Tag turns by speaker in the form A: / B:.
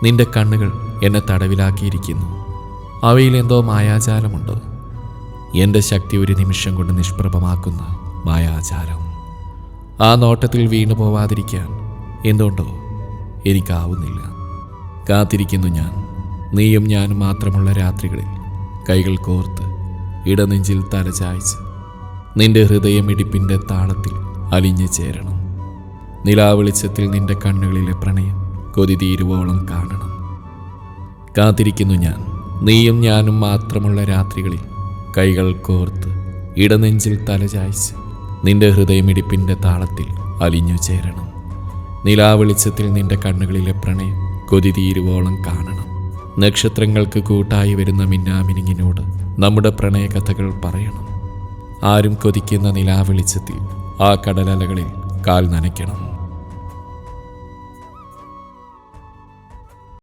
A: നിന്റെ കണ്ണുകൾ എന്നെ തടവിലാക്കിയിരിക്കുന്നു. അവയിൽ എന്തോ മായാജാലമുണ്ട്. എൻ്റെ ശക്തി ഒരു നിമിഷം കൊണ്ട് നിഷ്പ്രഭമാക്കുന്ന മായാജാലം. ആ നോട്ടത്തിൽ വീണു പോവാതിരിക്കാൻ എന്തുകൊണ്ടോ എനിക്കാവുന്നില്ല. കാത്തിരിക്കുന്നു ഞാൻ, നീയും ഞാനും മാത്രമുള്ള രാത്രികളിൽ കൈകൾ കോർത്ത് ഇടനെഞ്ചിൽ തലചായ്ച്ച് നിന്റെ ഹൃദയമിടിപ്പിൻ്റെ താളത്തിൽ അലിഞ്ഞു ചേരണം. നിലാവെളിച്ചത്തിൽ നിന്റെ കണ്ണുകളിലെ പ്രണയം കൊതി തീരുവോളം കാണണം. കാത്തിരിക്കുന്നു ഞാൻ, നീയും ഞാനും മാത്രമുള്ള രാത്രികളിൽ കൈകൾ കോർത്ത് ഇടനെഞ്ചിൽ തലചായ്ച്ച് നിന്റെ ഹൃദയമിടിപ്പിൻ്റെ താളത്തിൽ അലിഞ്ഞു ചേരണം. നിലാവെളിച്ചത്തിൽ നിന്റെ കണ്ണുകളിലെ പ്രണയം കൊതി തീരുവോളം കാണണം. നക്ഷത്രങ്ങൾക്ക് കൂട്ടായി വരുന്ന മിന്നാമിനിങ്ങിനോട് നമ്മുടെ പ്രണയകഥകൾ പറയണം. ആരും കൊതിക്കുന്ന നിലാവെളിച്ചത്തിൽ ആ കടലലകളിൽ കാൽ നനയ്ക്കണം.